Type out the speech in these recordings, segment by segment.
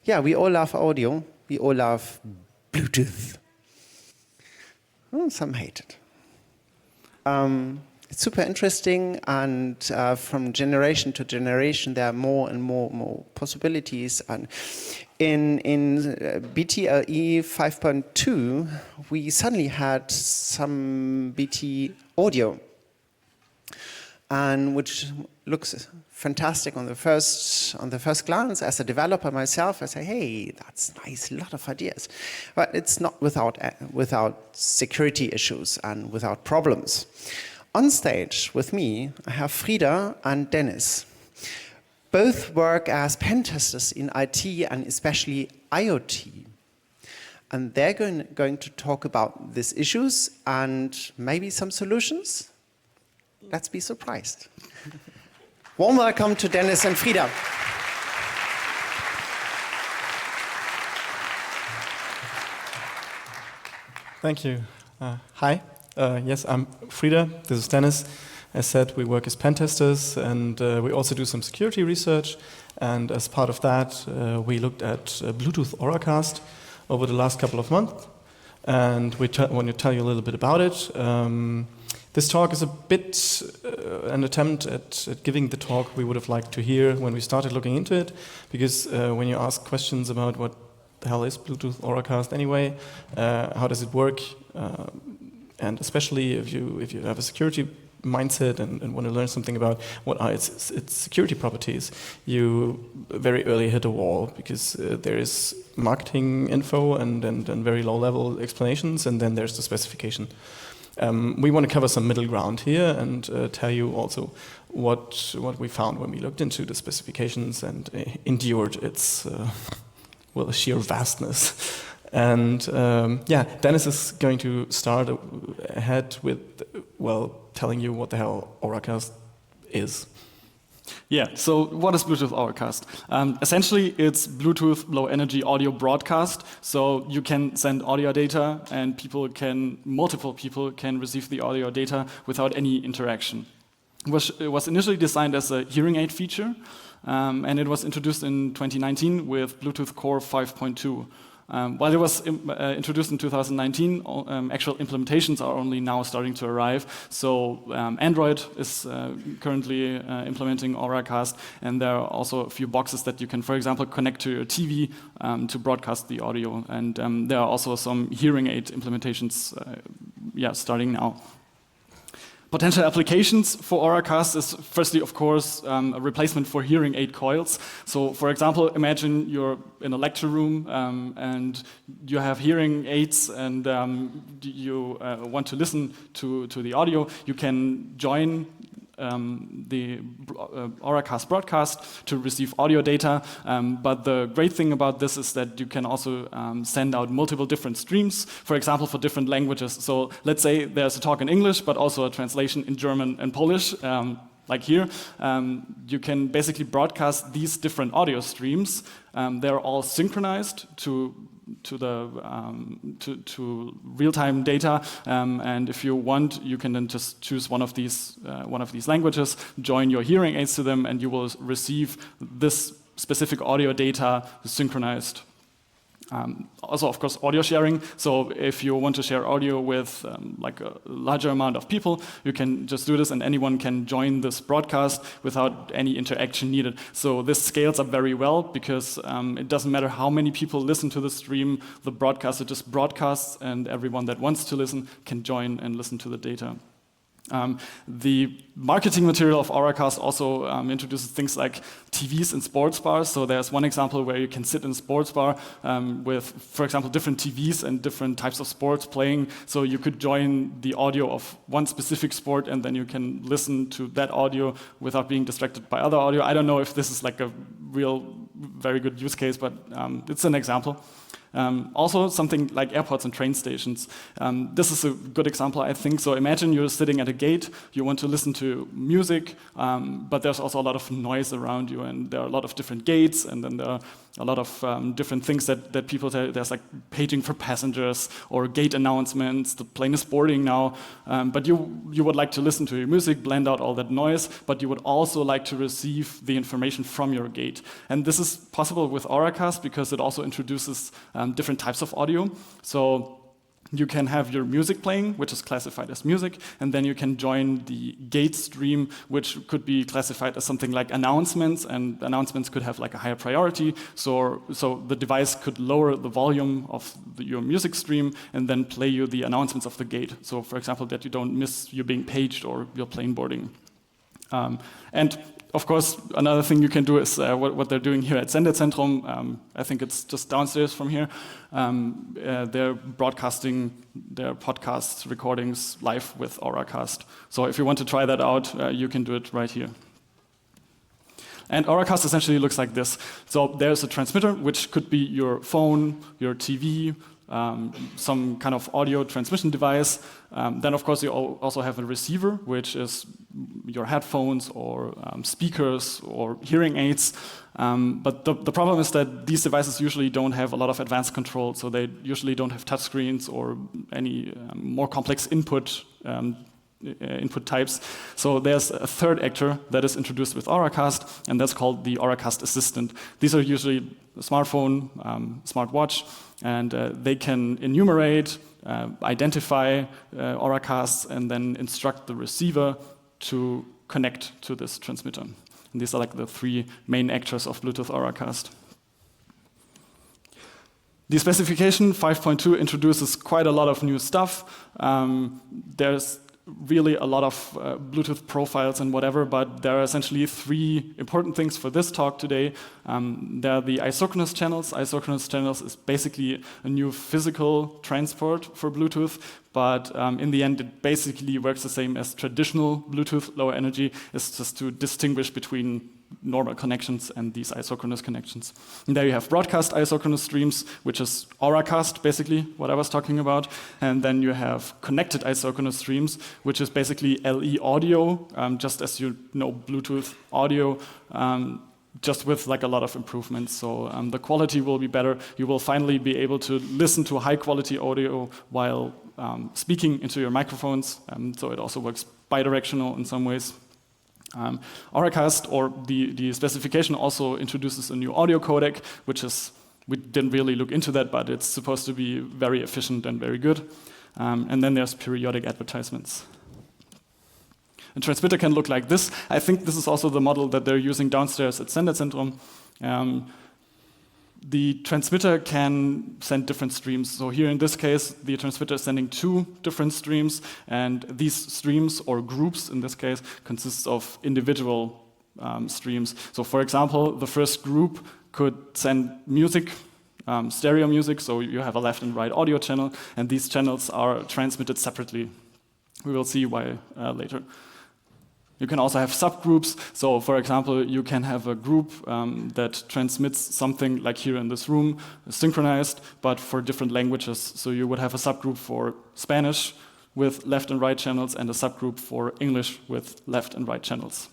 Yeah, we all love audio. We all love Bluetooth. Some hate it. It's super interesting, and from generation to generation, there are more and more possibilities. And in BTLE 5.2, we suddenly had some BT audio, and which looks fantastic on the first glance. As a developer myself, I say, hey, that's nice, a lot of ideas, but it's not without security issues and without problems. On stage with me, I have Frida and Dennis. Both work as pen testers in IT and especially IoT. And they're going to talk about these issues and maybe some solutions. Let's be surprised. Warm welcome to Dennis and Frida. Thank you. Hi. Yes, I'm Frida. This is Dennis. As said, we work as pen testers, and we also do some security research. And as part of that, we looked at Bluetooth Auracast over the last couple of months. And we want to tell you a little bit about it. This talk is a bit an attempt at giving the talk we would have liked to hear when we started looking into it. Because when you ask questions about what the hell is Bluetooth Auracast anyway, how does it work, and especially if you have a security mindset and want to learn something about what are its security properties, you very early hit a wall, because there is marketing info and very low-level explanations, and then there's the specification. We want to cover some middle ground here and tell you also what we found when we looked into the specifications and endured its sheer vastness. And yeah, Dennis is going to start ahead with, telling you what the hell Auracast is. Yeah, so what is Bluetooth Auracast? Essentially, it's Bluetooth low-energy audio broadcast. So you can send audio data, and multiple people can receive the audio data without any interaction. It was initially designed as a hearing aid feature, and it was introduced in 2019 with Bluetooth Core 5.2. While it was introduced in 2019, actual implementations are only now starting to arrive. So Android is currently implementing Auracast, and there are also a few boxes that you can, for example, connect to your TV to broadcast the audio. And there are also some hearing aid implementations starting now. Potential applications for Auracast is firstly, of course, a replacement for hearing aid coils. So, for example, imagine you're in a lecture room and you have hearing aids and you want to listen to the audio. You can join the Auracast broadcast to receive audio data. But the great thing about this is that you can also send out multiple different streams, for example, for different languages. So let's say there's a talk in English, but also a translation in German and Polish, like here. You can basically broadcast these different audio streams. They're all synchronized to real-time data, and if you want, you can then just choose one of these languages, join your hearing aids to them, and you will receive this specific audio data synchronized. Also, of course, audio sharing. So if you want to share audio with like a larger amount of people, you can just do this and anyone can join this broadcast without any interaction needed. So this scales up very well because it doesn't matter how many people listen to the stream, the broadcaster just broadcasts and everyone that wants to listen can join and listen to the data. The marketing material of Auracast also introduces things like TVs in sports bars. So there's one example where you can sit in a sports bar with, for example, different TVs and different types of sports playing. So you could join the audio of one specific sport and then you can listen to that audio without being distracted by other audio. I don't know if this is like a real, very good use case, but it's an example. Also, something like airports and train stations. This is a good example, I think. So imagine you're sitting at a gate, you want to listen to music, but there's also a lot of noise around you, and there are a lot of different gates, and then there are a lot of different things that people tell. There's like paging for passengers or gate announcements, the plane is boarding now, but you would like to listen to your music, blend out all that noise, but you would also like to receive the information from your gate. And this is possible with Auracast because it also introduces different types of audio. So you can have your music playing, which is classified as music, and then you can join the gate stream, which could be classified as something like announcements, and announcements could have like a higher priority. So the device could lower the volume of your music stream and then play you the announcements of the gate. So for example, that you don't miss you being paged or your plane boarding. And of course, another thing you can do is what they're doing here at Sendezentrum. I think it's just downstairs from here. They're broadcasting their podcast recordings live with Auracast. So if you want to try that out, you can do it right here. And Auracast essentially looks like this. So there's a transmitter, which could be your phone, your TV, some kind of audio transmission device. Then, of course, you also have a receiver, which is your headphones or speakers or hearing aids. But the problem is that these devices usually don't have a lot of advanced control, so they usually don't have touchscreens or any more complex input types. So there's a third actor that is introduced with Auracast, and that's called the Auracast Assistant. These are usually a smartphone, smartwatch, and they can enumerate, identify Auracasts, and then instruct the receiver to connect to this transmitter. And these are like the three main actors of Bluetooth Auracast. The specification 5.2 introduces quite a lot of new stuff. There's really a lot of Bluetooth profiles and whatever, but there are essentially three important things for this talk today. There are the isochronous channels. Isochronous channels is basically a new physical transport for Bluetooth, but in the end it basically works the same as traditional Bluetooth low energy. It's just to distinguish between normal connections and these isochronous connections. And there you have broadcast isochronous streams, which is Auracast, basically, what I was talking about. And then you have connected isochronous streams, which is basically LE audio, just as you know Bluetooth audio, just with like a lot of improvements. So the quality will be better. You will finally be able to listen to high quality audio while speaking into your microphones. So it also works bidirectional in some ways. Auracast, or the specification, also introduces a new audio codec, which is, we didn't really look into that, but it's supposed to be very efficient and very good. And then there's periodic advertisements. A transmitter can look like this. I think this is also the model that they're using downstairs at Sendezentrum. The transmitter can send different streams. So here in this case, the transmitter is sending 2 different streams, and these streams, or groups in this case, consists of individual streams. So for example, the first group could send music, stereo music, so you have a left and right audio channel, and these channels are transmitted separately. We will see why later. You can also have subgroups. So for example, you can have a group that transmits something like here in this room, synchronized, but for different languages. So you would have a subgroup for Spanish with left and right channels, and a subgroup for English with left and right channels.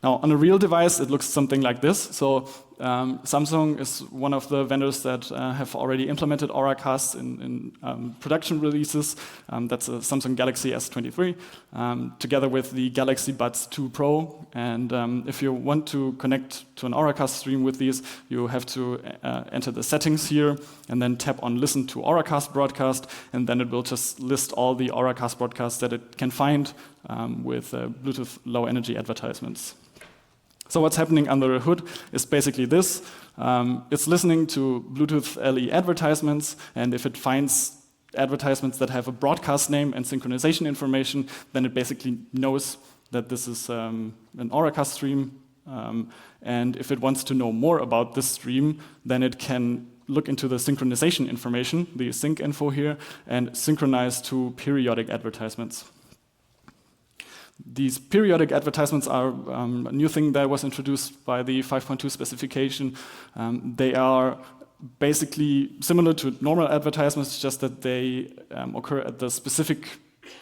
Now, on a real device, it looks something like this. So Samsung is one of the vendors that have already implemented Auracast in production releases. That's a Samsung Galaxy S23, together with the Galaxy Buds 2 Pro. And if you want to connect to an Auracast stream with these, you have to enter the settings here, and then tap on Listen to Auracast Broadcast, and then it will just list all the Auracast broadcasts that it can find with Bluetooth low energy advertisements. So what's happening under the hood is basically this. It's listening to Bluetooth LE advertisements, and if it finds advertisements that have a broadcast name and synchronization information, then it basically knows that this is an Auracast stream. And if it wants to know more about this stream, then it can look into the synchronization information, the sync info here, and synchronize to periodic advertisements. These periodic advertisements are a new thing that was introduced by the 5.2 specification. They are basically similar to normal advertisements, just that they occur at the specific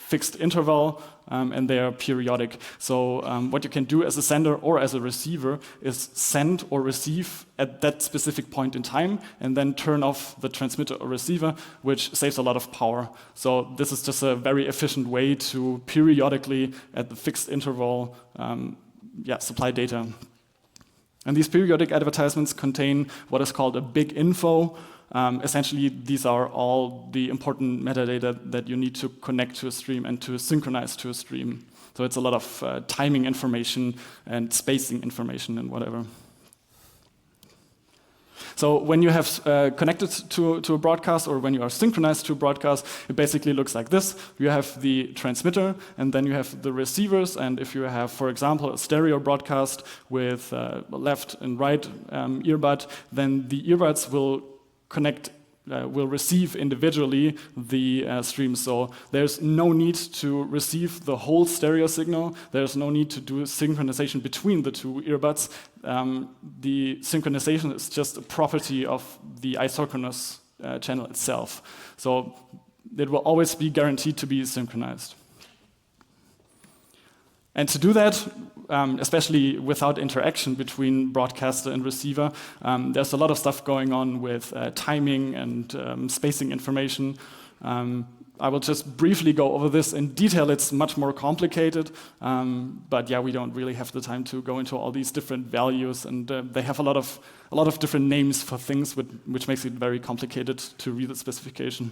fixed interval, and they are periodic. So what you can do as a sender or as a receiver is send or receive at that specific point in time, and then turn off the transmitter or receiver, which saves a lot of power. So this is just a very efficient way to periodically, at the fixed interval, supply data. And these periodic advertisements contain what is called a big info. Essentially, these are all the important metadata that you need to connect to a stream and to synchronize to a stream. So it's a lot of timing information and spacing information and whatever. So when you have connected to a broadcast, or when you are synchronized to a broadcast, it basically looks like this. You have the transmitter, and then you have the receivers. And if you have, for example, a stereo broadcast with left and right earbud, then the earbuds will receive individually the stream. So there's no need to receive the whole stereo signal. There's no need to do synchronization between the two earbuds. The synchronization is just a property of the isochronous channel itself. So it will always be guaranteed to be synchronized. And to do that, especially without interaction between broadcaster and receiver, there's a lot of stuff going on with timing and spacing information. I will just briefly go over this in detail. It's much more complicated, but yeah, we don't really have the time to go into all these different values, and they have a lot of different names for things, which makes it very complicated to read the specification.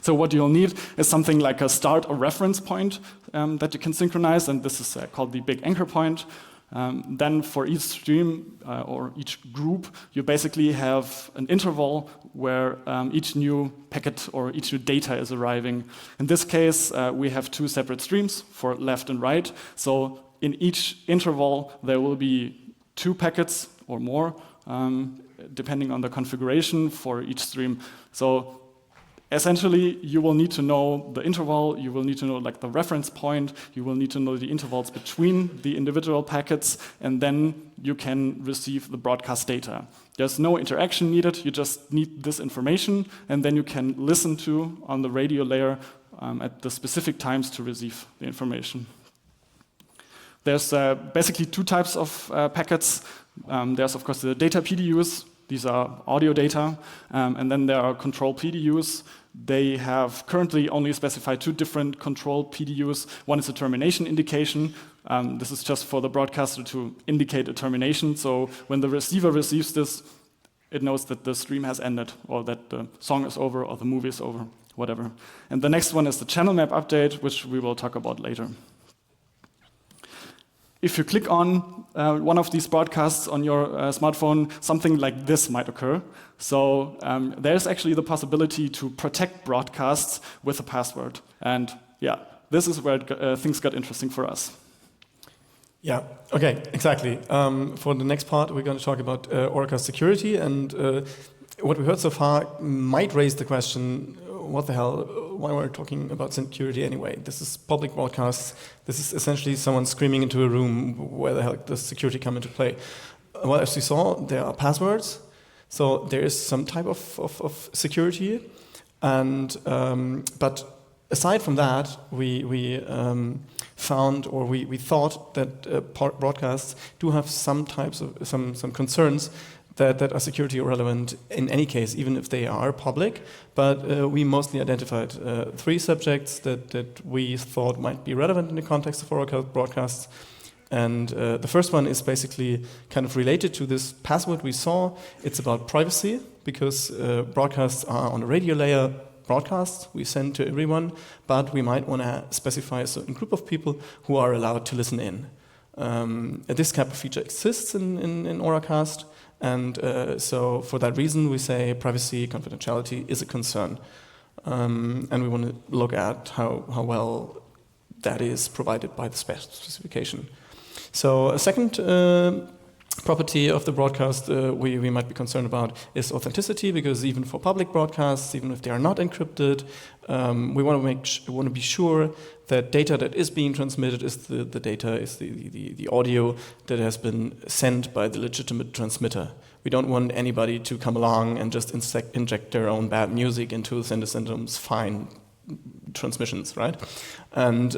So what you'll need is something like a start or reference point that you can synchronize, and this is called the big anchor point. Then for each stream or each group, you basically have an interval where each new packet or each new data is arriving. In this case, we have two separate streams for left and right. So in each interval, there will be 2 packets or more, depending on the configuration for each stream. So essentially, you will need to know the interval, you will need to know like the reference point, you will need to know the intervals between the individual packets, and then you can receive the broadcast data. There's no interaction needed, you just need this information, and then you can listen to on the radio layer at the specific times to receive the information. There's basically 2 types of packets. There's of course the data PDUs. These are audio data, and then there are control PDUs. They have currently only specified 2 different control PDUs. One is a termination indication. This is just for the broadcaster to indicate a termination. So when the receiver receives this, it knows that the stream has ended, or that the song is over, or the movie is over, whatever. And the next one is the channel map update, which we will talk about later. If you click on one of these broadcasts on your smartphone, something like this might occur. So there's actually the possibility to protect broadcasts with a password. And yeah, this is where things got interesting for us. Yeah, okay, exactly. For the next part, we're going to talk about Auracast security. And what we heard so far might raise the question, what the hell, why we're talking about security anyway? This is public broadcasts. This is essentially someone screaming into a room. Where the hell does security come into play? Well, as we saw, there are passwords. So there is some type of security. And but aside from that, we found, or we thought that broadcasts do have some types of some concerns that are security relevant in any case, even if they are public. But we mostly identified 3 subjects that we thought might be relevant in the context of Auracast broadcasts. And the first one is basically kind of related to this password we saw. It's about privacy, because broadcasts are on a radio layer broadcasts we send to everyone, but we might want to specify a certain group of people who are allowed to listen in. This type of feature exists in Auracast. And so for that reason, we say privacy, confidentiality is a concern. And we want to look at how well that is provided by the specification. So a second property of the broadcast we might be concerned about is authenticity, because even for public broadcasts, even if they are not encrypted, we want to be sure that data that is being transmitted is the data, is the audio that has been sent by the legitimate transmitter. We don't want anybody to come along and just inject their own bad music into Sender Syndrome's fine transmissions, right? And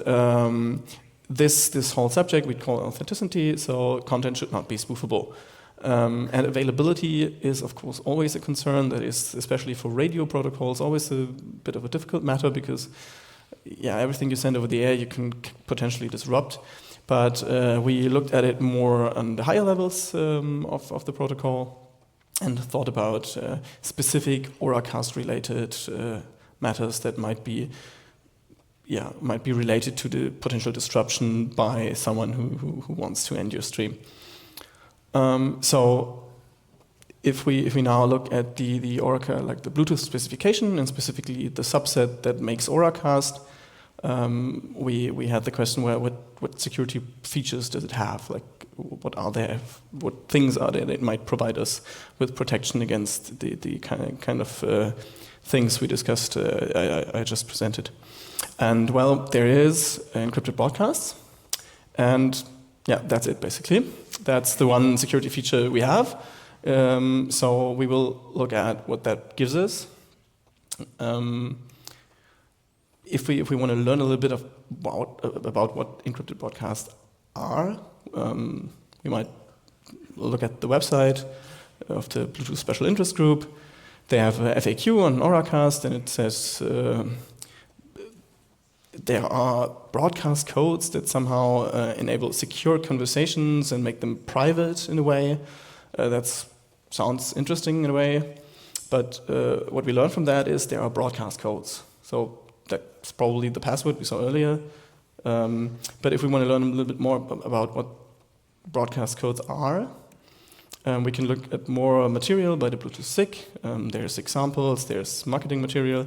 this whole subject we call authenticity, so content should not be spoofable. And availability is, of course, always a concern. That is, especially for radio protocols, always a bit of a difficult matter because, yeah, everything you send over the air you can potentially disrupt. But we looked at it more on the higher levels of the protocol and thought about specific Auracast-related matters that might be related to the potential disruption by someone who wants to end your stream. So if we now look at the Auracast, like the Bluetooth specification, and specifically the subset that makes Auracast, we had the question, what security features does it have? Like, what are there? What things are there that might provide us with protection against the kind of things we discussed? I just presented, and well, there is encrypted broadcasts, and yeah, that's it basically. That's the one security feature we have. So we will look at what that gives us. If we want to learn a little bit about what encrypted broadcasts are, we might look at the website of the Bluetooth Special Interest Group. They have a FAQ on Auracast, and it says there are broadcast codes that somehow enable secure conversations and make them private in a way. That sounds interesting in a way, but what we learned from that is there are broadcast codes. So that's probably the password we saw earlier. But if we want to learn a little bit more about what broadcast codes are, we can look at more material by the Bluetooth SIG. There's examples, there's marketing material.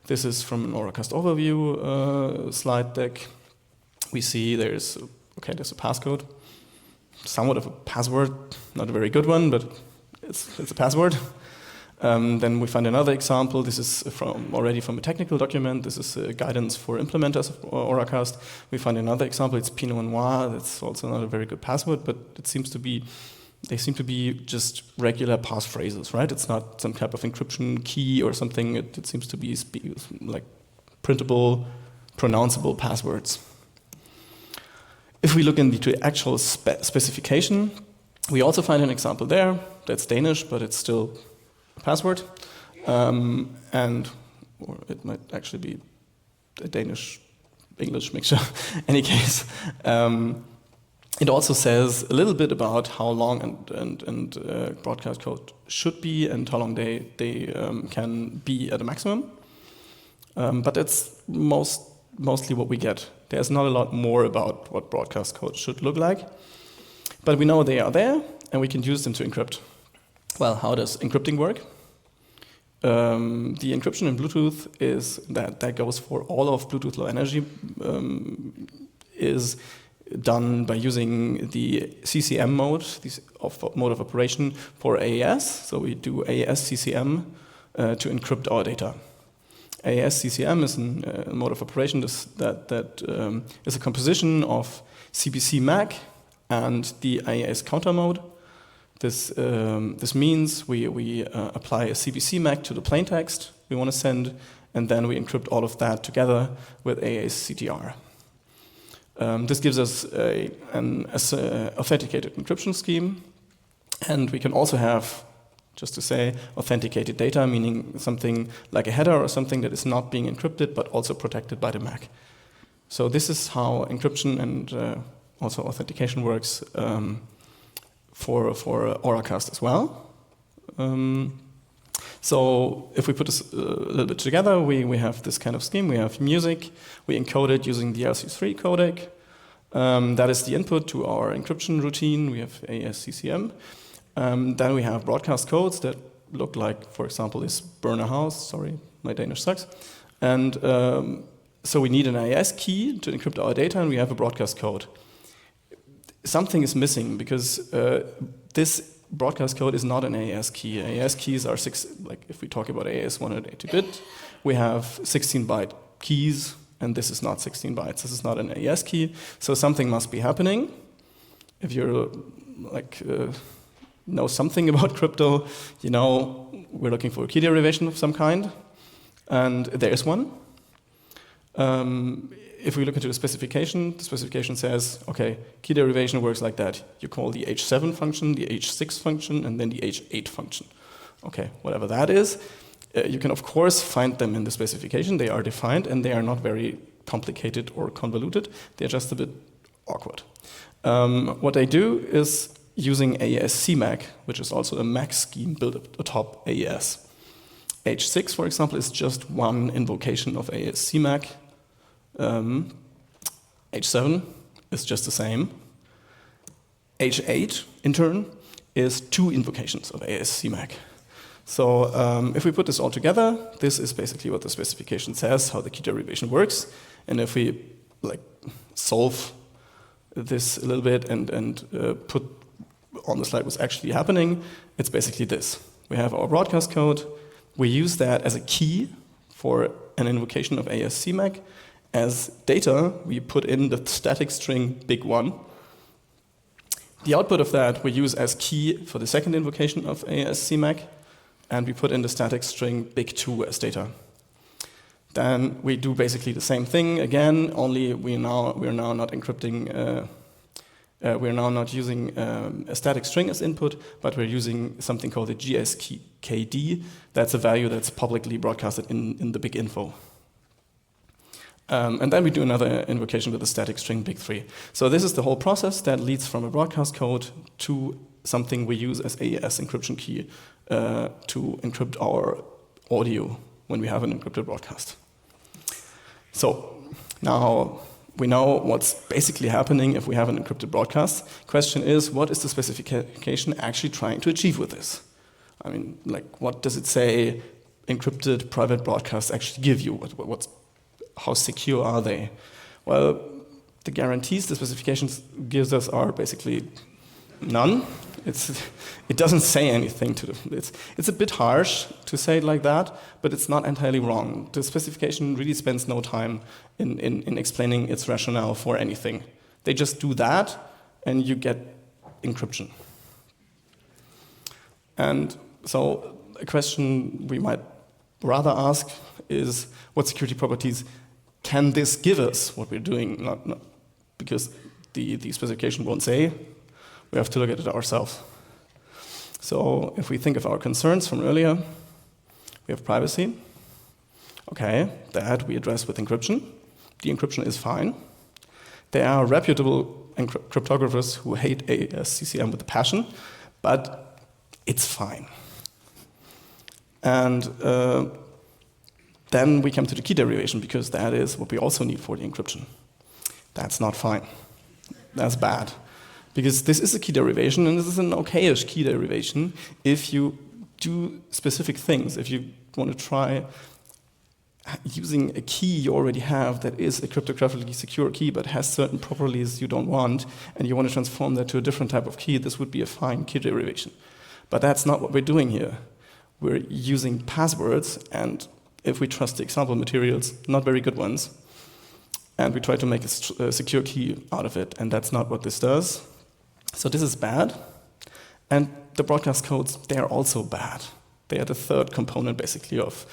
This is from an Auracast overview slide deck. We see there's a passcode, somewhat of a password, not a very good one, but it's a password. Then we find another example. This is already from a technical document. This is guidance for implementers of Auracast. We find another example. It's Pinot Noir. That's also not a very good password, but they seem to be just regular passphrases, right? It's not some type of encryption key or something. It seems to be like printable, pronounceable passwords. If we look into the actual specification, we also find an example there. That's Danish, but it's still a password. Or it might actually be a Danish-English mixture. Any case. It also says a little bit about how long and broadcast code should be and how long they can be at a maximum. But it's mostly what we get. There's not a lot more about what broadcast code should look like. But we know they are there, and we can use them to encrypt. Well, how does encrypting work? The encryption in Bluetooth is that goes for all of Bluetooth Low Energy is done by using the CCM mode, mode of operation for AES. So we do AES CCM to encrypt our data. AES CCM is a mode of operation that is a composition of CBC MAC and the AES counter mode. This means we apply a CBC MAC to the plaintext we want to send, and then we encrypt all of that together with AES CTR. This gives us an authenticated encryption scheme, and we can also have, just to say, authenticated data, meaning something like a header or something that is not being encrypted but also protected by the MAC. So this is how encryption and also authentication works for Auracast as well. So if we put this a little bit together, we have this kind of scheme. We have music. We encode it using the RC3 codec. That is the input to our encryption routine. We have AES-CCM. Then we have broadcast codes that look like, for example, this burner house. Sorry, my Danish sucks. And so we need an AES key to encrypt our data, and we have a broadcast code. Something is missing because this broadcast code is not an AES key. AES keys are if we talk about AES 180-bit, we have 16-byte keys, and this is not 16 bytes. This is not an AES key, so something must be happening. If you're know something about crypto, you know we're looking for a key derivation of some kind, and there is one. If we look into the specification says, okay, key derivation works like that. You call the H7 function, the H6 function, and then the H8 function. Okay, whatever that is. You can, of course, find them in the specification. They are defined, and they are not very complicated or convoluted. They're just a bit awkward. What they do is using AES CMAC, which is also a MAC scheme built atop AES. H6, for example, is just one invocation of AES CMAC. H7 is just the same. H8, in turn, is two invocations of AES CMAC. So if we put this all together, this is basically what the specification says, how the key derivation works. And if we solve this a little bit and put on the slide what's actually happening, it's basically this. We have our broadcast code. We use that as a key for an invocation of AES CMAC. As data, we put in the static string big1. The output of that we use as key for the second invocation of AES CMAC, and we put in the static string big2 as data. Then we do basically the same thing again, only we're now not encrypting. We're now not using a static string as input, but we're using something called the GSKD. That's a value that's publicly broadcasted in the big info. And then we do another invocation with a static string big3. So this is the whole process that leads from a broadcast code to something we use as AES encryption key to encrypt our audio when we have an encrypted broadcast. So now we know what's basically happening if we have an encrypted broadcast. Question is, what is the specification actually trying to achieve with this? I mean, what does it say encrypted private broadcasts actually give you? How secure are they? Well, the guarantees the specifications gives us are basically none. It doesn't say anything to them. It's a bit harsh to say it like that, but it's not entirely wrong. The specification really spends no time in explaining its rationale for anything. They just do that, and you get encryption. And so a question we might rather ask is, what security properties can this give us, what we're doing? Not because the specification won't say. We have to look at it ourselves. So if we think of our concerns from earlier, we have privacy. Okay, that we address with encryption. The encryption is fine. There are reputable cryptographers who hate CCM with a passion, but it's fine. And then we come to the key derivation, because that is what we also need for the encryption. That's not fine. That's bad. Because this is a key derivation, and this is an okayish key derivation if you do specific things. If you want to try using a key you already have that is a cryptographically secure key but has certain properties you don't want, and you want to transform that to a different type of key, this would be a fine key derivation. But that's not what we're doing here. We're using passwords, and if we trust the example materials, not very good ones, and we try to make a secure key out of it, and that's not what this does. So this is bad, and the broadcast codes, they are also bad. They are the third component, basically, of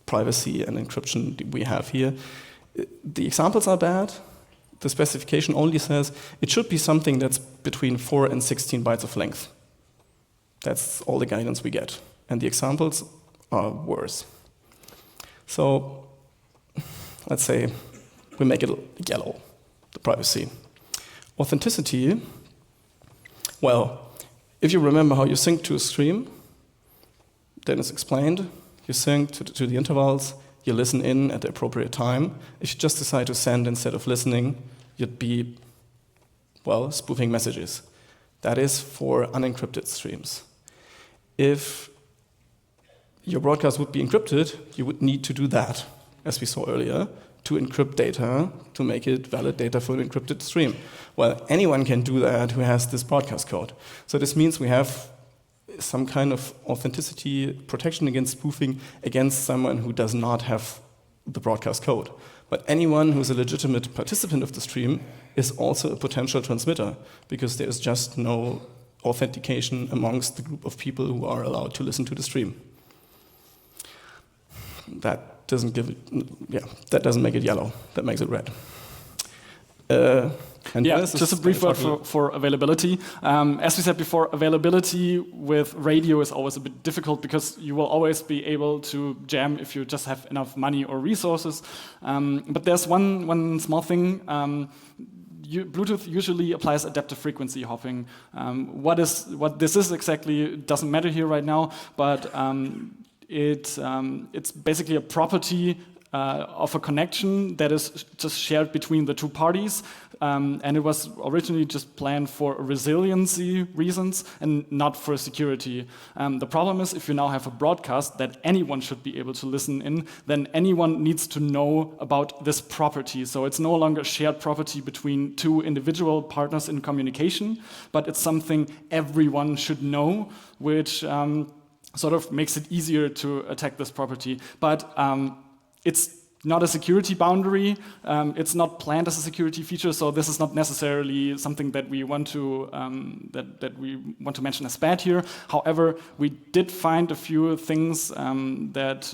privacy and encryption we have here. The examples are bad. The specification only says it should be something that's between 4 and 16 bytes of length. That's all the guidance we get. And the examples are worse. So let's say we make it yellow, the privacy. Authenticity, well, if you remember how you sync to a stream, then it's explained. You sync to the intervals, you listen in at the appropriate time. If you just decide to send instead of listening, you'd be, well, spoofing messages. That is for unencrypted streams. If your broadcast would be encrypted, you would need to do that, as we saw earlier, to encrypt data, to make it valid data for an encrypted stream. Well, anyone can do that who has this broadcast code. So this means we have some kind of authenticity protection against spoofing against someone who does not have the broadcast code. But anyone who's a legitimate participant of the stream is also a potential transmitter, because there's just no authentication amongst the group of people who are allowed to listen to the stream. That doesn't give it, that doesn't make it yellow. That makes it red. Just a brief word for availability. As we said before, availability with radio is always a bit difficult because you will always be able to jam if you just have enough money or resources. But there's one small thing. Bluetooth usually applies adaptive frequency hopping. What this is exactly doesn't matter here right now, but it's basically a property of a connection that is just shared between the two parties, and it was originally just planned for resiliency reasons and not for security. The problem is if you now have a broadcast that anyone should be able to listen in, then anyone needs to know about this property. So it's no longer shared property between two individual partners in communication, but it's something everyone should know, which sort of makes it easier to attack this property. But it's not a security boundary. It's not planned as a security feature, so this is not necessarily something that we want to mention as bad here. However, we did find a few things that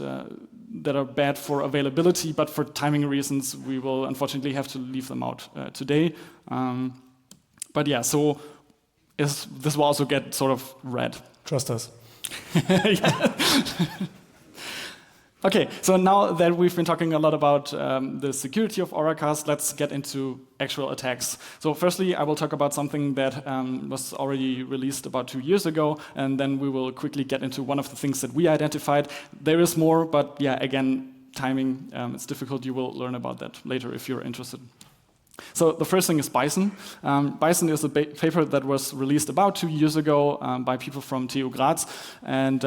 are bad for availability, but for timing reasons, we will unfortunately have to leave them out today. But yeah, so this will also get sort of red. Trust us. Okay, so now that we've been talking a lot about the security of Auracast, let's get into actual attacks. So firstly, I will talk about something that was already released about 2 years ago, and then we will quickly get into one of the things that we identified. There is more, but yeah, again, timing, it's difficult. You will learn about that later if you're interested. So the first thing is Bison. Bison is a paper that was released about 2 years ago by people from TU Graz, and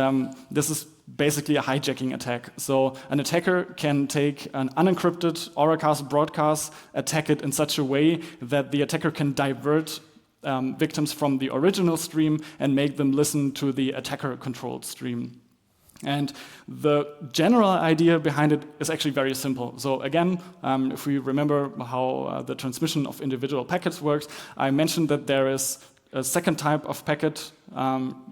this is basically a hijacking attack. So an attacker can take an unencrypted Auracast broadcast, attack it in such a way that the attacker can divert victims from the original stream and make them listen to the attacker-controlled stream. And the general idea behind it is actually very simple. So again, if we remember how the transmission of individual packets works, I mentioned that there is a second type of packet,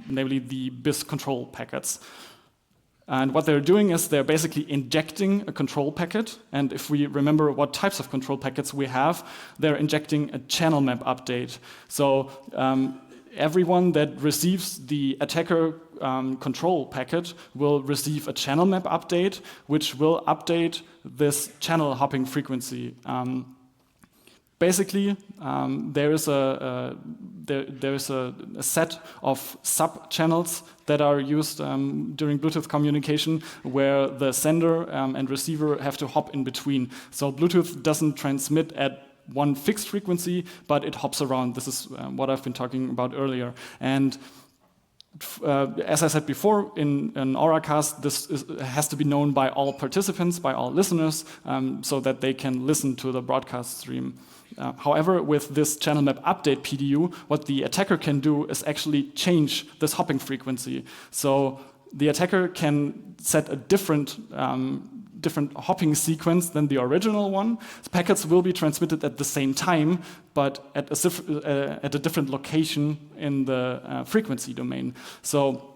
namely the BIS control packets. And what they're doing is they're basically injecting a control packet. And if we remember what types of control packets we have, they're injecting a channel map update. So everyone that receives the attacker control packet will receive a channel map update, which will update this channel hopping frequency. Basically, there is a set of sub-channels that are used during Bluetooth communication where the sender and receiver have to hop in between. So Bluetooth doesn't transmit at one fixed frequency, but it hops around. This is what I've been talking about earlier. And as I said before, in an Auracast, this has to be known by all participants, by all listeners, so that they can listen to the broadcast stream. However, with this channel map update PDU, what the attacker can do is actually change this hopping frequency. So the attacker can set a different hopping sequence than the original one. The packets will be transmitted at the same time, but at a different location in the frequency domain. So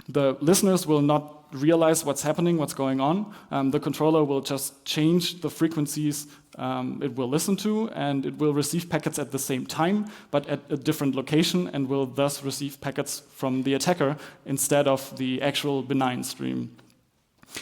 the listeners will not realize what's happening, what's going on. The controller will just change the frequencies it will listen to, and it will receive packets at the same time, but at a different location, and will thus receive packets from the attacker instead of the actual benign stream.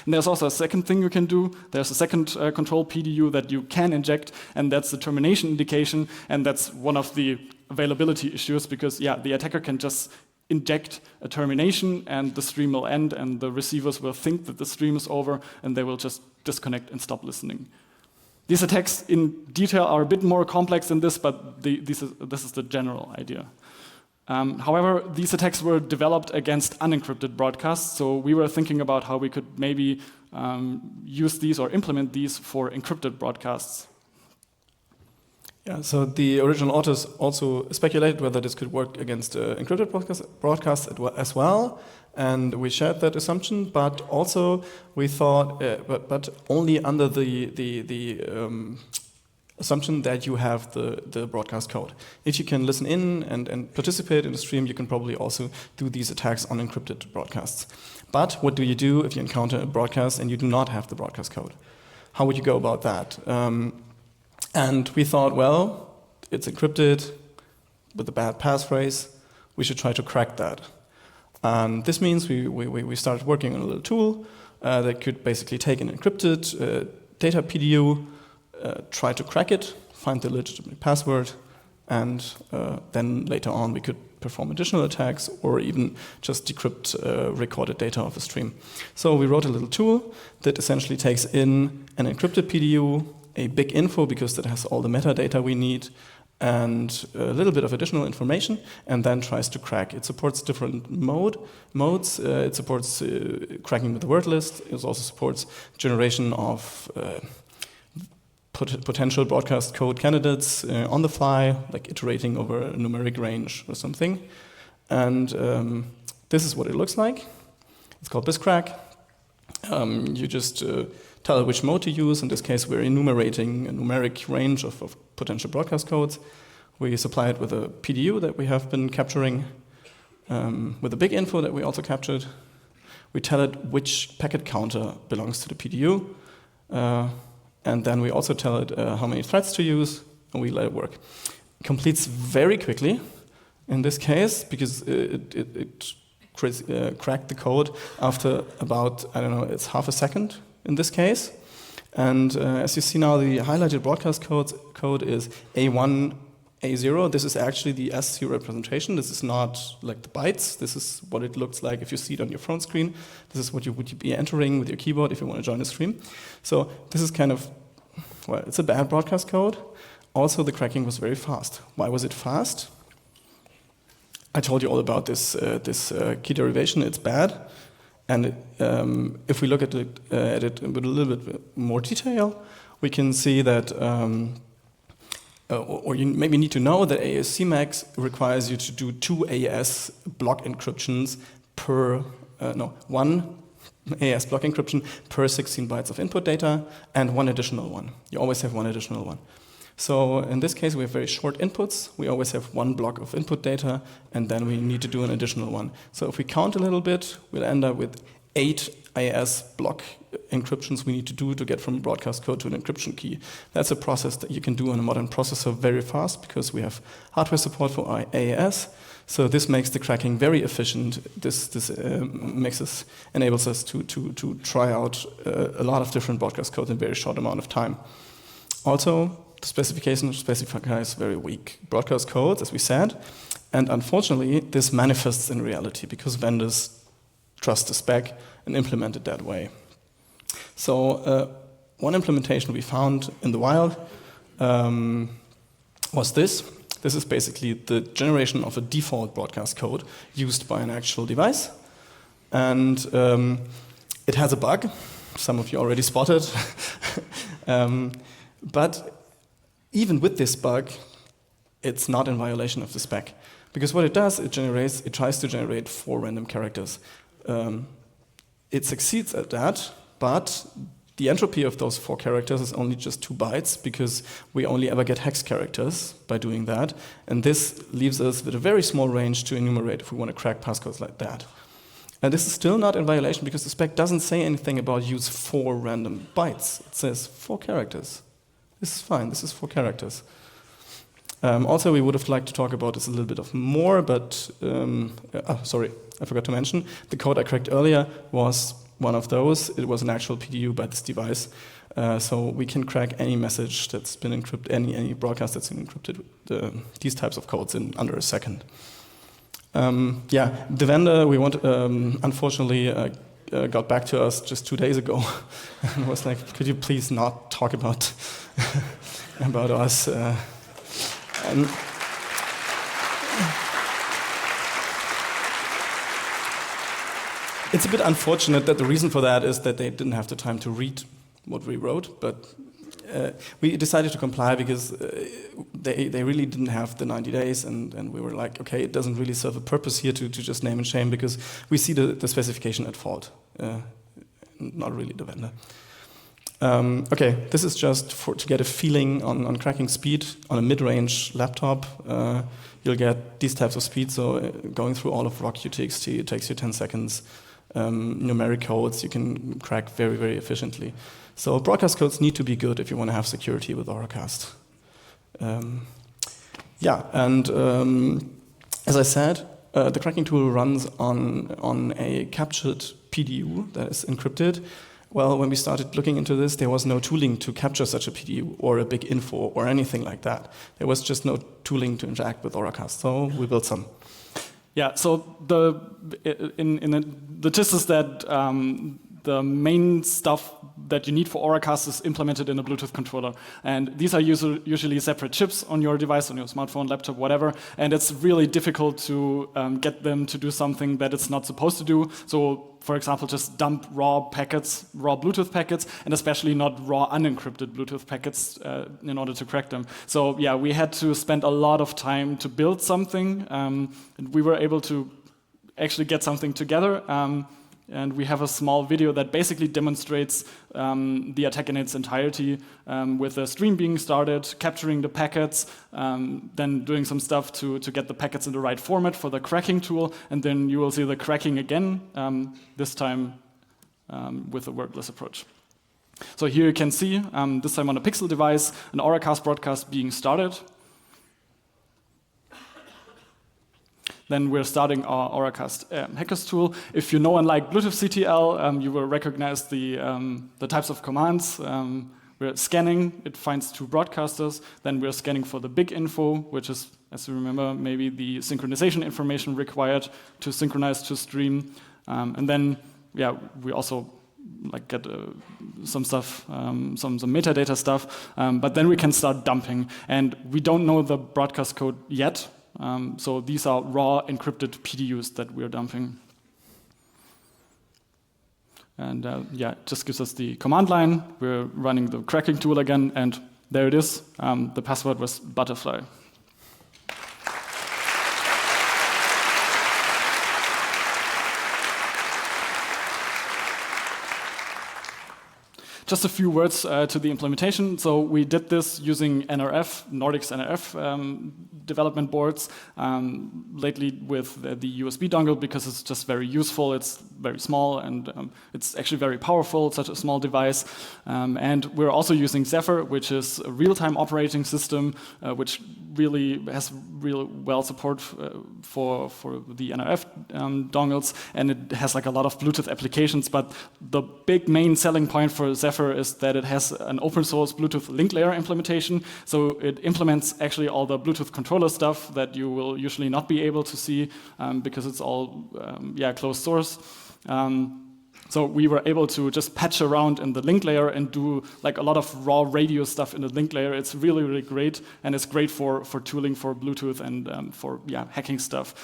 And there's also a second thing you can do. There's a second control PDU that you can inject, and that's the termination indication, and that's one of the availability issues because, yeah, the attacker can just inject a termination and the stream will end and the receivers will think that the stream is over and they will just disconnect and stop listening. These attacks in detail are a bit more complex than this, but this is the general idea. However, these attacks were developed against unencrypted broadcasts, so we were thinking about how we could maybe use these or implement these for encrypted broadcasts. Yeah, so the original authors also speculated whether this could work against encrypted broadcasts as well, and we shared that assumption. But also we thought, but only under the assumption that you have the broadcast code. If you can listen in and participate in the stream, you can probably also do these attacks on encrypted broadcasts. But what do you do if you encounter a broadcast and you do not have the broadcast code? How would you go about that? And we thought, well, it's encrypted with a bad passphrase. We should try to crack that. And this means we started working on a little tool that could basically take an encrypted data PDU, try to crack it, find the legitimate password, and then later on we could perform additional attacks or even just decrypt recorded data of a stream. So we wrote a little tool that essentially takes in an encrypted PDU, a big info because that has all the metadata we need, and a little bit of additional information, and then tries to crack. It supports different modes. It supports cracking with the word list. It also supports generation of potential broadcast code candidates on the fly, like iterating over a numeric range or something. And this is what it looks like. It's called BizCrack. You just tell it which mode to use. In this case, we're enumerating a numeric range of potential broadcast codes. We supply it with a PDU that we have been capturing, with a big info that we also captured. We tell it which packet counter belongs to the PDU. And then we also tell it how many threads to use, and we let it work. It completes very quickly in this case, because it cracked the code after about, I don't know, it's half a second in this case. And as you see now, the highlighted broadcast code is A1, A0. This is actually the ASCII representation. This is not like the bytes. This is what it looks like if you see it on your phone screen. This is what you would be entering with your keyboard if you want to join the stream. So this is kind of, well, it's a bad broadcast code. Also, the cracking was very fast. Why was it fast? I told you all about this key derivation. It's bad. And if we look at it with a little bit more detail, we can see that, or you maybe need to know that AES CMAX requires you to do 2 AES block encryptions per, one AES block encryption per 16 bytes of input data and one additional one. You always have one additional one. So in this case, we have very short inputs. We always have one block of input data, and then we need to do an additional one. So if we count a little bit, we'll end up with 8 IAS block encryptions we need to do to get from broadcast code to an encryption key. That's a process that you can do on a modern processor very fast because we have hardware support for AES. So this makes the cracking very efficient. This enables us to try out a lot of different broadcast code in a very short amount of time. Also, the specification specifies very weak broadcast codes, as we said, and unfortunately, this manifests in reality because vendors trust the spec and implement it that way. So one implementation we found in the wild was this. This is basically the generation of a default broadcast code used by an actual device. And it has a bug. Some of you already spotted. But even with this bug, it's not in violation of the spec. Because what it does, it tries to generate 4 random characters. It succeeds at that, but the entropy of those 4 characters is only just 2 bytes because we only ever get hex characters by doing that. And this leaves us with a very small range to enumerate if we want to crack passcodes like that. And this is still not in violation because the spec doesn't say anything about use 4 random bytes. It says 4 characters. This is fine, this is 4 characters. Also, we would have liked to talk about this a little bit more, but sorry, I forgot to mention. The code I cracked earlier was one of those. It was an actual PDU by this device. So we can crack any message that's been encrypted, any broadcast that's been encrypted, these types of codes in under a second. The vendor unfortunately got back to us just 2 days ago and was like, could you please not talk about about us? It's a bit unfortunate that the reason for that is that they didn't have the time to read what we wrote, but we decided to comply because they really didn't have the 90 days, and we were like, okay, it doesn't really serve a purpose here to just name and shame because we see the specification at fault, not really the vendor. Okay, this is just to get a feeling on cracking speed on a mid-range laptop. You'll get these types of speed. So going through all of rock.txt, it takes you 10 seconds. Numeric codes you can crack very, very efficiently. So broadcast codes need to be good if you want to have security with Auracast. As I said, the cracking tool runs on a captured PDU that is encrypted. Well, when we started looking into this, there was no tooling to capture such a PDU or a big info or anything like that. There was just no tooling to interact with Auracast, so we built some. Yeah, so the gist is that the main stuff that you need for Auracast is implemented in a Bluetooth controller. And these are usually separate chips on your device, on your smartphone, laptop, whatever. And it's really difficult to get them to do something that it's not supposed to do. So, for example, just dump raw Bluetooth packets, and especially not raw unencrypted Bluetooth packets in order to crack them. So yeah, we had to spend a lot of time to build something. And we were able to actually get something together. And we have a small video that basically demonstrates the attack in its entirety, with the stream being started, capturing the packets, then doing some stuff to get the packets in the right format for the cracking tool, and then you will see the cracking again, this time with a wordless approach. So here you can see, this time on a Pixel device, an Auracast broadcast being started. Then we're starting our Auracast hackers tool. If you know and like Bluetooth CTL, you will recognize the types of commands. We're scanning, it finds two broadcasters. Then we're scanning for the big info, which is, as you remember, maybe the synchronization information required to synchronize to stream. And then, yeah, we also get some stuff, some metadata stuff. But then we can start dumping. And we don't know the broadcast code yet. So these are raw encrypted PDUs that we're dumping. And yeah, it just gives us the command line. We're running the cracking tool again, and there it is. The password was butterfly. Just a few words to the implementation. So we did this using NRF, Nordic's NRF development boards, lately with the USB dongle, because it's just very useful. It's very small, and it's actually very powerful, such a small device. And we're also using Zephyr, which is a real-time operating system, which really has real well support for the NRF dongles, and it has a lot of Bluetooth applications. But the big main selling point for Zephyr is that it has an open source Bluetooth link layer implementation. So it implements actually all the Bluetooth controller stuff that you will usually not be able to see, because it's all closed source. So we were able to just patch around in the link layer and do a lot of raw radio stuff in the link layer. It's really, really great, and it's great for tooling for Bluetooth and for hacking stuff.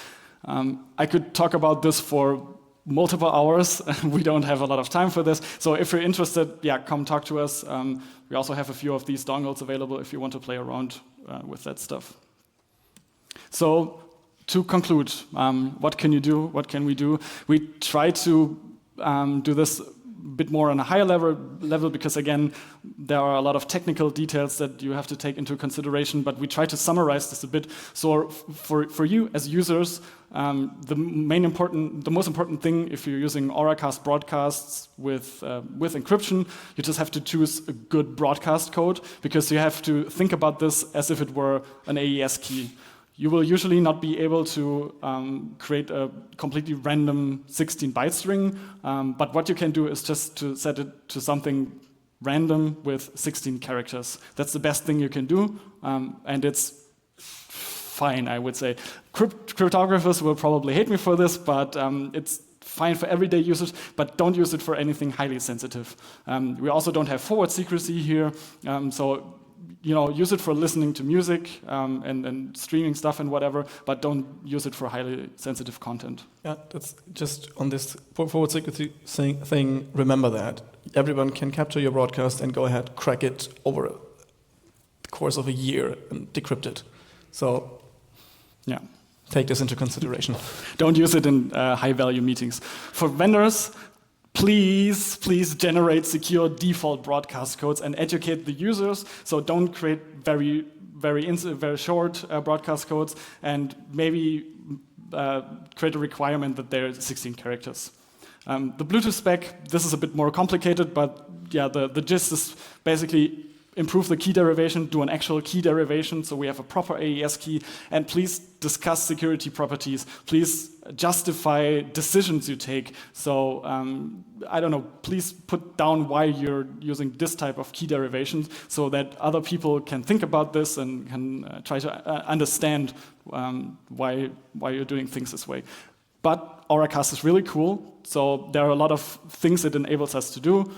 I could talk about this for multiple hours. We don't have a lot of time for this. So if you're interested, come talk to us. We also have a few of these dongles available if you want to play around with that stuff. So to conclude, what can you do? What can we do? We try to do this a bit more on a higher level because, again, there are a lot of technical details that you have to take into consideration, but we try to summarize this a bit. So for you as users, the most important thing, if you're using Auracast broadcasts with encryption, you just have to choose a good broadcast code, because you have to think about this as if it were an AES key. You will usually not be able to create a completely random 16-byte string, but what you can do is just to set it to something random with 16 characters. That's the best thing you can do, and it's fine, I would say. Cryptographers will probably hate me for this, but it's fine for everyday users, but don't use it for anything highly sensitive. We also don't have forward secrecy here, so use it for listening to music and streaming stuff and whatever, but don't use it for highly sensitive content. Yeah, that's just on this forward secrecy thing. Remember that everyone can capture your broadcast and go ahead, crack it over the course of a year and decrypt it. So, yeah, take this into consideration. Don't use it in high-value meetings. For vendors, please generate secure default broadcast codes and educate the users. So don't create very short broadcast codes, and maybe create a requirement that they're 16 characters. The Bluetooth spec, this is a bit more complicated, but yeah, the gist is basically improve the key derivation, do an actual key derivation, so we have a proper AES key, and please discuss security properties. Please justify decisions you take. So, I don't know, please put down why you're using this type of key derivations so that other people can think about this and can try to understand why you're doing things this way. But Auracast is really cool, so there are a lot of things it enables us to do.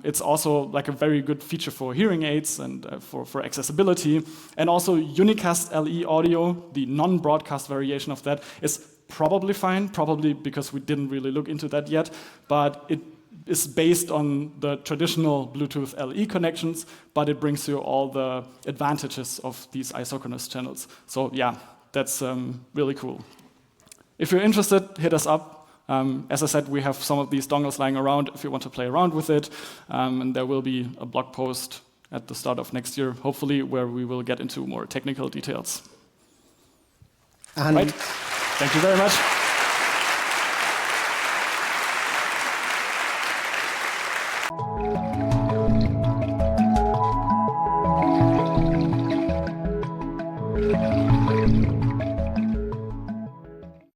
It's also like a very good feature for hearing aids and for accessibility. And also Unicast LE audio, the non-broadcast variation of that, is probably fine, probably because we didn't really look into that yet, but it is based on the traditional Bluetooth LE connections, but it brings you all the advantages of these isochronous channels. So yeah, that's really cool. If you're interested, hit us up. As I said, we have some of these dongles lying around if you want to play around with it. And there will be a blog post at the start of next year, hopefully, where we will get into more technical details. Right. Thank you very much.